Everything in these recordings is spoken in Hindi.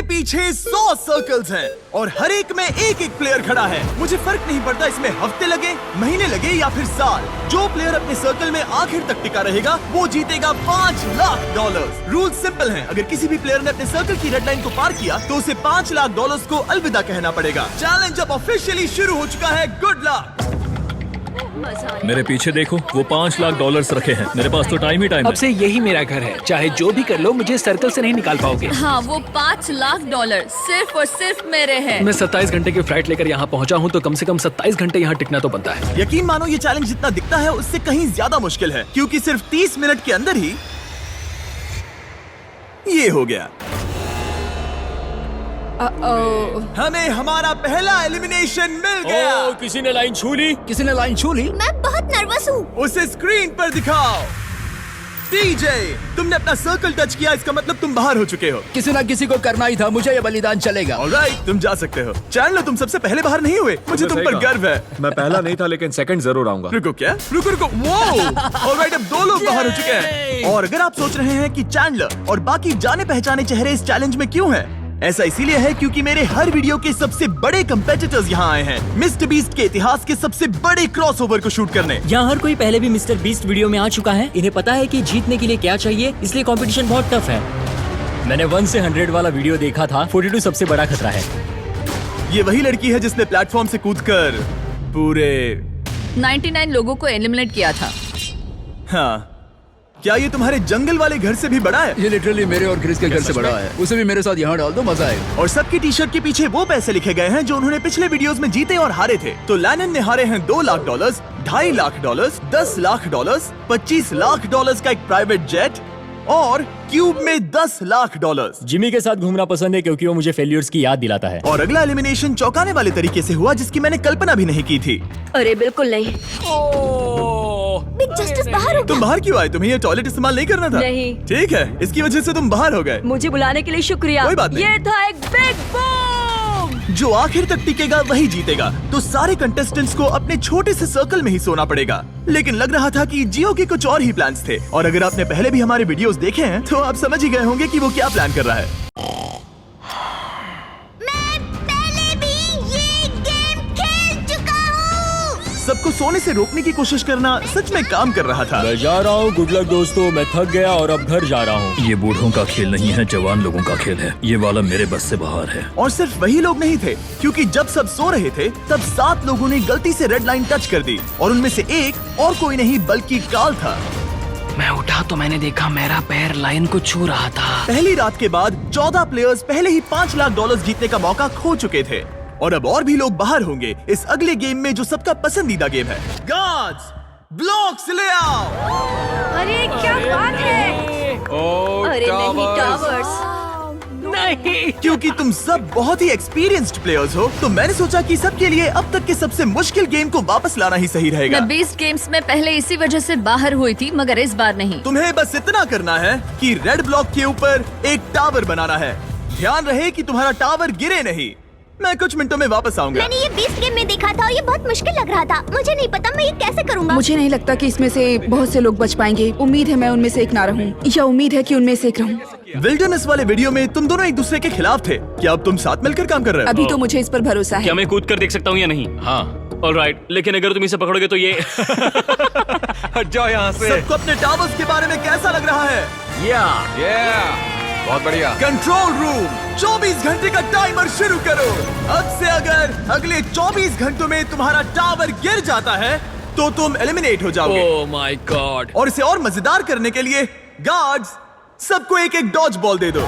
पीछे 100 सर्कल्स हैं और हर एक में एक एक प्लेयर खड़ा है। मुझे फर्क नहीं पड़ता इसमें हफ्ते लगे, महीने लगे या फिर साल। जो प्लेयर अपने सर्कल में आखिर तक टिका रहेगा वो जीतेगा $5 लाख। रूल सिंपल हैं। अगर किसी भी प्लेयर ने अपने सर्कल की रेड लाइन को पार किया तो उसे $5 लाख को अलविदा कहना पड़ेगा। चैलेंज अब ऑफिशियली शुरू हो चुका है। Good luck. मेरे पीछे देखो, वो $5 लाख रखे हैं। मेरे पास तो टाइम ही टाइम है। अब से यही मेरा घर है। चाहे जो भी कर लो, मुझे सर्कल से नहीं निकाल पाओगे। हाँ, वो $5 लाख सिर्फ और सिर्फ मेरे हैं। मैं 27 घंटे की फ्लाइट लेकर यहाँ पहुँचा हूँ, तो कम से कम 27 घंटे यहाँ टिकना तो बनता है। यकीन मानो ये चैलेंज जितना दिखता है उससे कहीं ज्यादा मुश्किल है, क्योंकि सिर्फ 30 मिनट के अंदर ही ये हो गया। हमें हमारा पहला एलिमिनेशन मिल गया। किसी ने लाइन छू ली। किसी ने लाइन छू ली। मैं बहुत नर्वस हूँ। उसे स्क्रीन पर दिखाओ। टीजे, तुमने अपना सर्कल टच किया, इसका मतलब तुम बाहर हो चुके हो। किसी ना किसी को करना ही था, मुझे ये बलिदान चलेगा। ऑलराइट, तुम जा सकते हो। चैनलर, तुम सबसे पहले बाहर नहीं हुए। मुझे तुम पर गर्व है। मैं पहला नहीं था, लेकिन सेकंड जरूर आऊंगा। रुको, क्या? रुको। वो ऑलराइट, अब 2 लोग बाहर हो चुके हैं। और अगर आप सोच रहे हैं कि चैंडलर और बाकी जाने पहचाने चेहरे इस चैलेंज में क्यों हैं? ऐसा इसीलिए है क्योंकि मेरे हर वीडियो के सबसे बड़े कंपेटिटर्स यहाँ आए हैं, मिस्टर बीस्ट के इतिहास के सबसे बड़े क्रॉसओवर को शूट करने। यहाँ हर कोई पहले भी मिस्टर बीस्ट वीडियो में आ चुका है। इन्हें पता है कि जीतने के लिए क्या चाहिए, इसलिए कंपटीशन बहुत टफ है। मैंने 1 से 100 वाला वीडियो देखा था। 42 सबसे बड़ा खतरा है। ये वही लड़की है जिसने प्लेटफॉर्म से कूदकर पूरे 99 लोगों को एलिमिनेट किया था। हाँ, क्या ये तुम्हारे जंगल वाले घर से भी बड़ा है? ये लिटरली मेरे और क्रिस के घर से बड़ा है। उसे भी मेरे साथ यहाँ डाल दो, मजा आएगा। और सबकी टी शर्ट के पीछे वो पैसे लिखे गए हैं जो उन्होंने पिछले वीडियोस में जीते और हारे थे। तो लैनन ने हारे हैं $2 लाख, $2.5 लाख, $10 लाख, $25 लाख का एक प्राइवेट जेट और क्यूब में $10 लाख। जिमी के साथ घूमना पसंद है क्योंकि वो मुझे फेलियर्स की याद दिलाता है। और अगला एलिमिनेशन चौंकाने वाले तरीके से हुआ, जिसकी मैंने कल्पना भी नहीं की थी। अरे बिल्कुल नहीं। बिग जस्टिस बाहर हो तुम बाहर क्यों आए? तुम्हें ये टॉयलेट इस्तेमाल नहीं करना था? नहीं। ठीक है, इसकी वजह से तुम बाहर हो गए। मुझे बुलाने के लिए शुक्रिया। कोई बात नहीं। ये था एक बिग बूम। जो आखिर तक टिकेगा वही जीतेगा। तो सारे कंटेस्टेंट्स को अपने छोटे से सर्कल में ही सोना पड़ेगा। लेकिन लग रहा था कि जियो के कुछ और ही प्लान्स थे। और अगर आपने पहले भी हमारे वीडियोस देखे हैं तो आप समझ ही गए होंगे कि वो क्या प्लान कर रहा है। मैं पहले भी ये गेम खेल चुका हूँ। सबको सोने से रोकने की कोशिश करना सच में काम कर रहा था। मैं जा रहा हूँ। गुड लक दोस्तों, मैं थक गया और अब घर जा रहा हूँ। ये बूढ़ों का खेल नहीं है, जवान लोगों का खेल है। ये वाला मेरे बस से बाहर है। और सिर्फ वही लोग नहीं थे, क्योंकि जब सब सो रहे थे तब 7 लोगों ने गलती से रेड लाइन टच कर दी। और उनमें से एक और कोई नहीं बल्कि काल था। मैं उठा तो मैंने देखा मेरा पैर लाइन को छू रहा था। पहली रात के बाद 14 प्लेयर्स पहले ही $5 लाख जीतने का मौका खो चुके थे। और अब और भी लोग बाहर होंगे इस अगले गेम में, जो सबका पसंदीदा गेम है। गार्ड्स, ब्लॉक्स ले आओ। अरे क्या बात है? अरे नहीं, टावर्स नहीं। क्योंकि तुम सब बहुत ही एक्सपीरियंस्ड प्लेयर्स हो, तो मैंने सोचा कि सबके लिए अब तक के सबसे मुश्किल गेम को वापस लाना ही सही रहेगा। मैं 20 गेम्स में पहले इसी वजह से बाहर हुई थी, मगर इस बार नहीं। तुम्हें बस इतना करना है कि रेड ब्लॉक के ऊपर एक टावर बनाना है। ध्यान रहे कि तुम्हारा टावर गिरे नहीं। मैं कुछ मिनटों में वापस आऊंगा। मैंने ये 20 गेम में देखा था और ये बहुत मुश्किल लग रहा था। मुझे नहीं पता मैं ये कैसे करूँगा। मुझे नहीं लगता कि इसमें से बहुत से लोग बच पाएंगे। उम्मीद है मैं उनमें से एक ना रहूं, या उम्मीद है कि उनमें से एक रहूं। विल्डरनेस वाले वीडियो में तुम दोनों एक दूसरे के खिलाफ थे। क्या अब तुम साथ मिलकर काम कर रहे हो? अभी तो मुझे इस पर भरोसा है। क्या मैं कूद कर देख सकता हूँ या नहीं? हाँ। ऑलराइट, लेकिन अगर तुम इसे पकड़ोगे तो ये हट जाओ यहाँ से। सबको अपने टावर्स के बारे में कैसा लग रहा है? बहुत बढ़िया। कंट्रोल रूम, 24 घंटे का टाइमर शुरू करो। अब से अगर अगले 24 घंटों में तुम्हारा टावर गिर जाता है तो तुम एलिमिनेट हो जाओगे। Oh my God. और इसे और मजेदार करने के लिए गार्ड्स, सबको एक एक डॉज बॉल दे दो।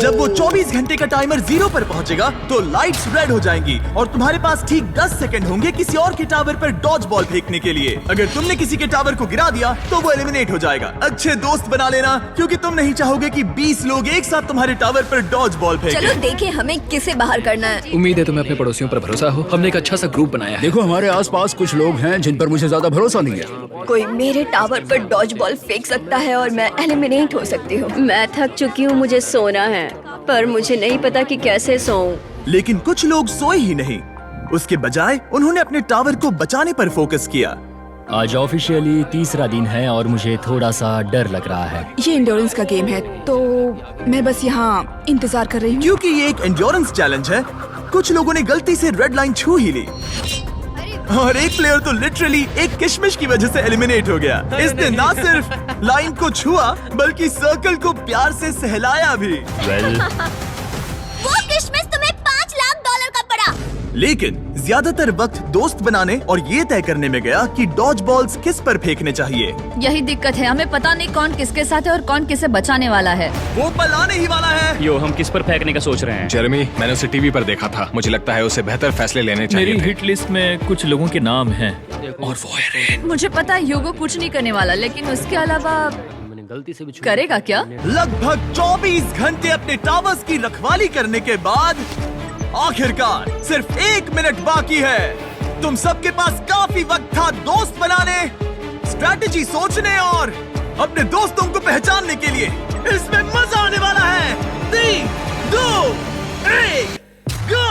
जब वो 24 घंटे का टाइमर 0 पर पहुंचेगा तो लाइट्स रेड हो जाएंगी और तुम्हारे पास ठीक 10 सेकंड होंगे किसी और के टावर पर डॉज बॉल फेंकने के लिए। अगर तुमने किसी के टावर को गिरा दिया तो वो एलिमिनेट हो जाएगा। अच्छे दोस्त बना लेना, क्योंकि तुम नहीं चाहोगे कि 20 लोग एक साथ तुम्हारे टावर पर डॉज बॉल फेंकें। चलो देखें हमें किसे बाहर करना है। उम्मीद है तुम्हें अपने पड़ोसियों पर भरोसा हो। हमने एक अच्छा सा ग्रुप बनाया है। देखो हमारे आसपास कुछ लोग हैं जिन पर मुझे ज्यादा भरोसा नहीं है। कोई मेरे टावर पर डॉज बॉल फेंक सकता है और मैं एलिमिनेट हो सकती हूँ। मैं थक चुकी हूँ, मुझे सोना है, पर मुझे नहीं पता कि कैसे सोऊं। लेकिन कुछ लोग सोए ही नहीं। उसके बजाय उन्होंने अपने टावर को बचाने पर फोकस किया। आज ऑफिशियली तीसरा दिन है और मुझे थोड़ा सा डर लग रहा है। ये इंड्योरेंस का गेम है तो मैं बस यहाँ इंतजार कर रही हूँ। क्योंकि ये एक एंड्योरेंस चैलेंज है, कुछ लोगों ने गलती से रेड लाइन छू ही ली और एक प्लेयर तो लिटरली एक किशमिश की वजह से एलिमिनेट हो गया। इसने ना सिर्फ लाइन को छुआ बल्कि सर्कल को प्यार से सहलाया भी। वो किशमिश तुम्हें $5 लाख का पड़ा। लेकिन ज्यादातर वक्त दोस्त बनाने और ये तय करने में गया कि डॉज बॉल्स किस पर फेंकने चाहिए। यही दिक्कत है, हमें पता नहीं कौन किसके साथ है और कौन किसे बचाने वाला है। वो पल आने ही वाला है। यो, हम किस पर फेंकने का सोच रहे हैं? जेरेमी, मैंने उसे टीवी पर देखा था। मुझे लगता है उसे बेहतर फैसले लेने चाहिए मेरी थे। हिट लिस्ट में कुछ लोगों के नाम हैं और वो है रेन। मुझे पता है ह्यूगो कुछ नहीं करने वाला, लेकिन उसके अलावा गलती से भी करेगा क्या? लगभग 24 घंटे अपने टावर्स की रखवाली करने के बाद आखिरकार सिर्फ 1 मिनट बाकी है। तुम सबके पास काफी वक्त था दोस्त बनाने, स्ट्रैटेजी सोचने और अपने दोस्तों को पहचानने के लिए। इसमें मजा आने वाला है। 3, 2, 1, गो!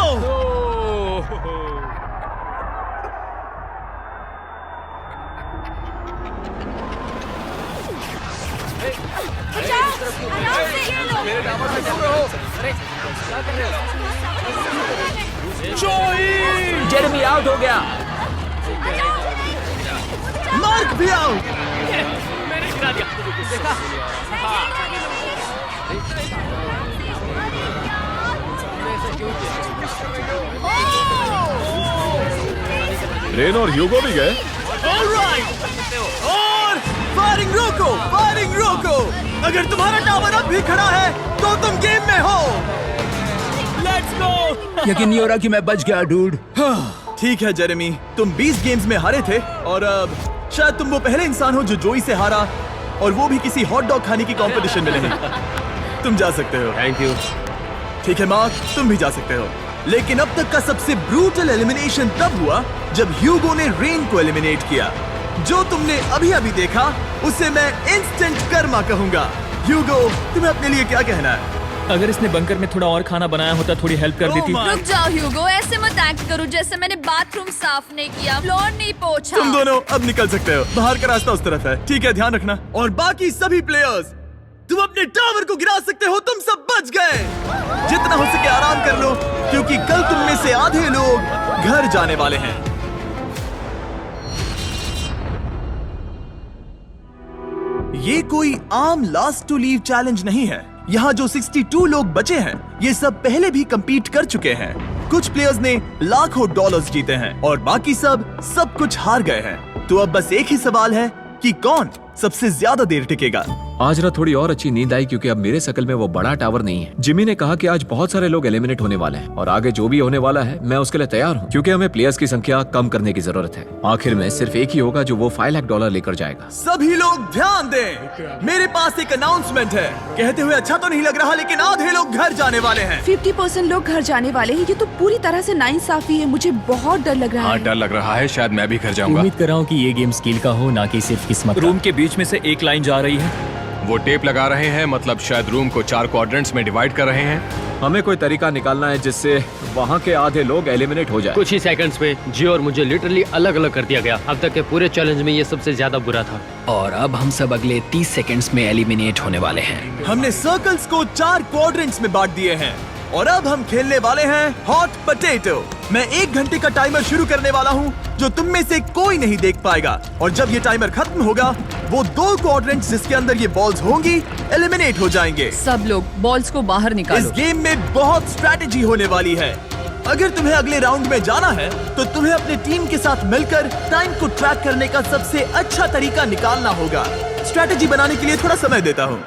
जेरेमी आउट हो गया। मार्क भी आउट। रेन और ह्यूगो भी गए। ऑलराइट, और फायरिंग रोको, फायरिंग रोको। अगर तुम्हारा टावर अब भी खड़ा है तो तुम गेम में हो। Let's go. यकीन नहीं हो रहा कि मैं बच गया डूड। ठीक है जेरेमी, तुम 20 गेम्स में हारे थे और अब शायद तुम वो पहले इंसान हो जो जोई से हारा, और वो भी किसी हॉट डॉग खाने की कंपटीशन में नहीं। तुम जा सकते हो। Thank you. ठीक है मार्क, तुम भी जा सकते हो। लेकिन अब तक का सबसे ब्रूटल एलिमिनेशन तब हुआ जब ह्यूगो ने रेन को एलिमिनेट किया। जो तुमने अभी अभी देखा उसे मैं इंस्टेंट कर्मा कहूंगा। ह्यूगो, तुम्हें अपने लिए क्या कहना है? अगर इसने बंकर में थोड़ा और खाना बनाया होता थोड़ी हेल्प कर देती। रुक जाओ ह्यूगो, ऐसे मत एक्ट करो जैसे मैंने बाथरूम साफ नहीं किया, फ्लोर नहीं पोंछा। तुम दोनों अब निकल सकते हो। बाहर का रास्ता उस तरफ है। ठीक है, ध्यान रखना। और बाकी सभी प्लेयर्स, तुम अपने टावर को गिरा सकते हो। तुम सब बच गए। जितना हो सके आराम कर लो, क्योंकि कल तुम में से आधे लोग घर जाने वाले हैं। ये कोई आम लास्ट टू लीव चैलेंज नहीं है। यहाँ जो 62 लोग बचे हैं, ये सब पहले भी compete कर चुके हैं। कुछ प्लेयर्स ने लाखों डॉलर्स जीते हैं और बाकी सब कुछ हार गए हैं। तो अब बस एक ही सवाल है कि कौन सबसे ज्यादा देर टिकेगा। आज रात थोड़ी और अच्छी नींद आई क्योंकि अब मेरे सर्कल में वो बड़ा टावर नहीं है। जिमी ने कहा कि आज बहुत सारे लोग एलिमिनेट होने वाले हैं और आगे जो भी होने वाला है मैं उसके लिए तैयार हूँ, क्योंकि हमें प्लेयर्स की संख्या कम करने की जरूरत है। आखिर में सिर्फ एक ही होगा जो वो $5 लाख लेकर जाएगा। सभी लोग ध्यान दें, मेरे पास एक अनाउंसमेंट है। कहते हुए अच्छा तो नहीं लग रहा, लेकिन आधे लोग घर जाने वाले हैं। 50% लोग घर जाने वाले हैं। ये तो पूरी तरह से नाइंसाफी है। मुझे बहुत डर लग रहा हाँ, है। डर लग रहा है। शायद मैं भी घर जाऊंगा। उम्मीद कर रहा हूँ कि ये गेम स्किल का हो, ना कि सिर्फ किस्मत का। रूम के बीच में से एक लाइन जा रही है। वो टेप लगा रहे हैं, मतलब शायद रूम को 4 क्वाड्रेंट्स में डिवाइड कर रहे हैं। हमें कोई तरीका निकालना है जिससे वहाँ के आधे लोग एलिमिनेट हो जाए। कुछ ही सेकंड्स में जियो और मुझे लिटरली अलग अलग कर दिया गया। अब तक के पूरे चैलेंज में ये सबसे ज्यादा बुरा था। और अब हम सब अगले 30 सेकंड्स में एलिमिनेट होने वाले हैं। हमने सर्कल्स को 4 क्वाड्रेंट्स में बांट दिए हैं और अब हम खेलने वाले हैं हॉट पोटैटो। मैं 1 घंटे का टाइमर शुरू करने वाला हूँ जो तुम में से कोई नहीं देख पाएगा, और जब ये टाइमर खत्म होगा वो 2 क्वाड्रेंट्स जिसके अंदर ये बॉल्स होंगी एलिमिनेट हो जाएंगे। सब लोग बॉल्स को बाहर इस निकालो। गेम में बहुत स्ट्रैटेजी होने वाली है। अगर तुम्हें अगले राउंड में जाना है तो तुम्हें अपने टीम के साथ मिलकर टाइम को ट्रैक करने का सबसे अच्छा तरीका निकालना होगा। स्ट्रैटेजी बनाने के लिए थोड़ा समय देता हूँ।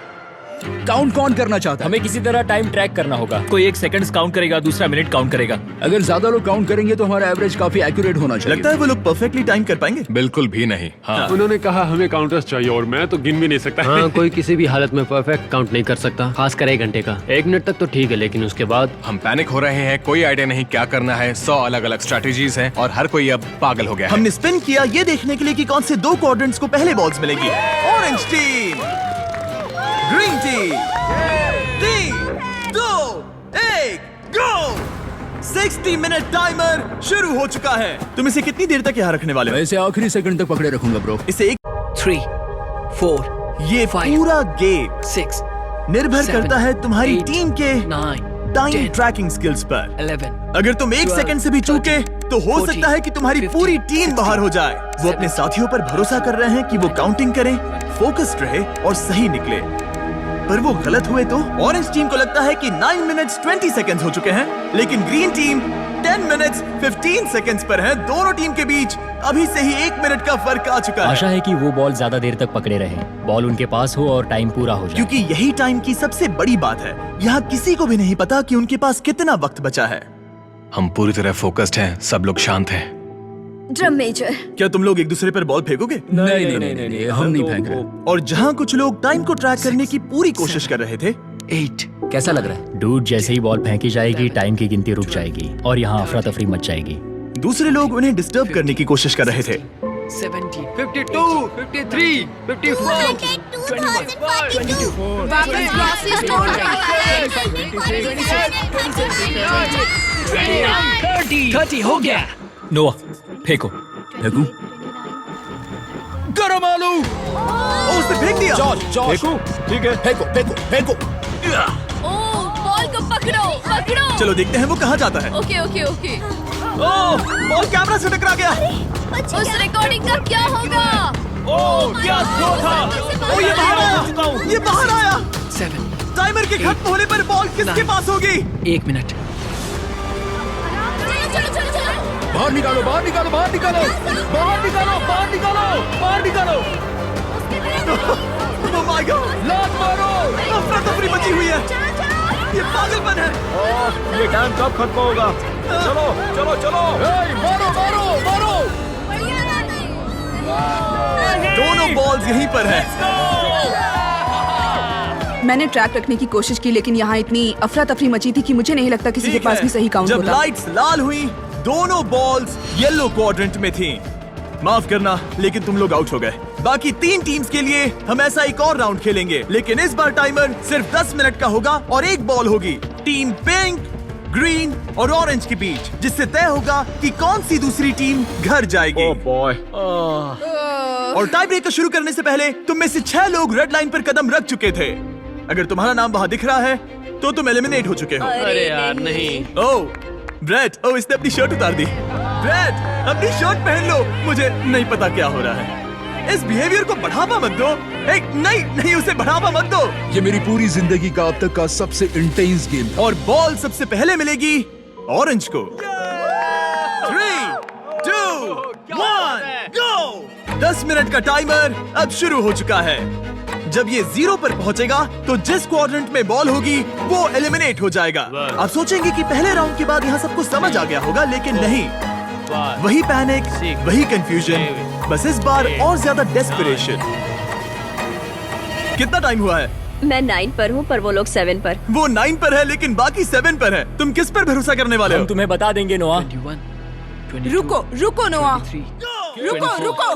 काउंट कौन करना चाहता है? हमें किसी तरह टाइम ट्रैक करना होगा। कोई 1 सेकंड्स काउंट करेगा, दूसरा मिनट काउंट करेगा। अगर ज्यादा लोग काउंट करेंगे तो हमारा एवरेज काफी एक्यूरेट होना चाहिए। लगता है वो लोग परफेक्टली टाइम कर पाएंगे। बिल्कुल भी नहीं। हाँ, उन्होंने कहा हमें काउंटर्स चाहिए और मैं तो गिन भी नहीं सकता। हाँ, कोई किसी भी हालत में परफेक्ट काउंट नहीं कर सकता, खासकर 1 घंटे का। 1 मिनट तक तो ठीक है, लेकिन उसके बाद हम पैनिक हो रहे हैं। कोई आइडिया नहीं क्या करना है। 100 अलग अलग स्ट्रैटेजीज हैं और हर कोई अब पागल हो गया है। हमने स्पिन किया ये देखने के लिए कि कौन से 2 क्वाड्रेंट्स को पहले बॉल्स मिलेगी। Orange team, green team. 3, 2, 1, गो! 60 मिनट टाइमर शुरू हो चुका है। तुम इसे कितनी देर तक यहाँ रखने वाले हो? वैसे आखिरी सेकंड तक पकड़े रखूंगा ब्रो। इसे एक 3, 4, ये 5, पूरा गेम 6, निर्भर 7, करता है तुम्हारी 8, टीम के 9, टाइम 10, ट्रैकिंग स्किल्स पर। 11। अगर तुम एक 12, सेकंड से भी चूके तो हो 14, सकता है कि तुम्हारी 15, पूरी टीम 16, बाहर हो जाए। वो अपने साथियों पर भरोसा कर रहे हैं कि वो काउंटिंग करें, फोकस्ड रहे और सही निकले, पर वो गलत हुए तो? ऑरेंज टीम को लगता है कि 9 मिनट्स 20 सेकंड्स हो चुके हैं, लेकिन ग्रीन टीम 10 मिनट्स 15 सेकंड्स पर है। दोनों टीम के बीच अभी से ही 1 मिनट का फर्क आ चुका आशा है, है कि वो बॉल ज्यादा देर तक पकड़े रहे, बॉल उनके पास हो और टाइम पूरा हो जाए। क्योंकि यही टाइम की सबसे बड़ी बात है। यहाँ किसी को भी नहीं पता कि उनके पास कितना वक्त बचा है। हम पूरी तरह फोकस्ड हैं, सब लोग शांत हैं। ड्रम मेजर, क्या तुम लोग एक दूसरे पर बॉल फेंकोगे? नहीं, हम नहीं फेंक रहे। और जहाँ कुछ लोग टाइम को ट्रैक करने की पूरी कोशिश कर रहे थे, 8, कैसा लग रहा है? डूड, जैसे ही बॉल फेंकी जाएगी टाइम की गिनती रुक जाएगी और यहाँ अफरा तफरी मच जाएगी। दूसरे लोग उन्हें डिस्टर्ब करने की कोशिश कर रहे थे। 17, 52, 53, 54, 30 हो गया। नोआ फेंको। फेंकू? गरम आलू। ओ, उसने फेंक दिया। देखो, ठीक है। फेंको। ओ, बॉल को पकड़ो पकड़ो। चलो देखते हैं वो कहाँ जाता है। Okay okay okay. Oh, ball camera से टकरा गया। उस रिकॉर्डिंग का क्या होगा? क्या थ्रो था? ओ, ये बाहर आया। ये बाहर आया। 7, टाइमर के खत्म होने पर बॉल किसके पास होगी? 1 मिनट। चलो चलो चलो चलो। बाहर निकालो। Oh my God! लात मारो। अफरा तफरी मची हुई है। ये पागलपन है। ये टाइम कब खत्म होगा? चलो। मारो। दोनों बॉल्स यहीं पर है। मैंने ट्रैक रखने की कोशिश की, लेकिन यहाँ इतनी अफरा तफरी मची थी कि मुझे नहीं लगता किसी के ठीक पास है। भी सही काउंट जब होता। लाइट्स लाल हुई, दोनों बॉल्स येलो क्वाड्रेंट में थीं। माफ करना, लेकिन तुम लोग आउट हो गए। बाकी 3 टीम्स के लिए हम ऐसा एक और राउंड खेलेंगे, लेकिन इस बार टाइमर सिर्फ 10 मिनट का होगा और एक बॉल होगी टीम पिंक, ग्रीन और ऑरेंज के बीच, जिससे तय होगा कि कौन सी दूसरी टीम घर जाएगी। Oh boy. और टाई ब्रेकर शुरू करने से पहले तुम में से 6 लोग रेड लाइन पर कदम रख चुके थे। अगर तुम्हारा नाम वहां दिख रहा है तो तुम एलिमिनेट हो चुके हो। अरे यार नहीं। ओह ब्रेट, ओह इसने अपनी शर्ट उतार दी। ब्रेट, अपनी शर्ट पहन लो। मुझे नहीं पता क्या हो रहा है। इस बिहेवियर को बढ़ावा मत दो। नहीं, उसे बढ़ावा मत दो। ये मेरी पूरी जिंदगी का अब तक का सबसे इंटेंस गेम था। और बॉल सबसे पहले मिलेगी ऑरेंज को। 3, 2, 1, गो। 10 मिनट का टाइमर अब शुरू हो चुका है। जब ये 0 पर पहुंचेगा तो जिस क्वाड्रेंट में बॉल होगी वो एलिमिनेट हो जाएगा। आप सोचेंगे कि पहले राउंड के बाद यहाँ सबको समझ आ गया होगा, लेकिन नहीं। वही पैनिक, वही कंफ्यूजन, बस इस बार और ज्यादा डेस्परेशन। कितना टाइम हुआ है? मैं 9 पर हूँ, पर वो लोग 7 पर। वो 9 पर है, लेकिन बाकी 7 पर है। तुम किस पर भरोसा करने वाले हो? हम तुम्हें बता देंगे नोआ। 21, 22, रुको नोआ। 23, रुको।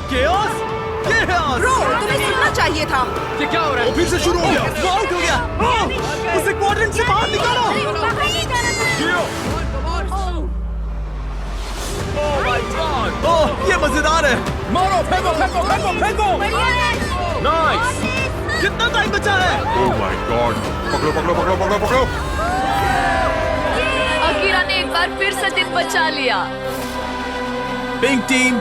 Chaos? Chaos! ब्रो, तुम्हें सुनना चाहिए था। ये क्या हो रहा है? फिर से शुरू हो गया। वो आउट हो गया। उसे क्वाड्रेंट से बाहर निकालो। ओह, ये मजेदार है। मारो, फेंको। नाइस। कितना टाइम बचा है? Oh my God. पकड़ो। अकीरा ने एक बार फिर से दिन बचा लिया। पिंक टीम,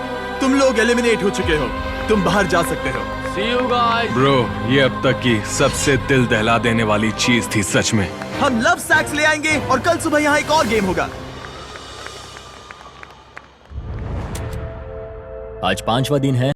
तुम लोग एलिमिनेट हो चुके हो। तुम बाहर जा सकते हो। See you guys. ब्रो, ये अब तक की सबसे दिल दहला देने वाली चीज थी सच में। हम लव सैक्स ले आएंगे और कल सुबह यहाँ एक और गेम होगा। आज 5वां दिन है।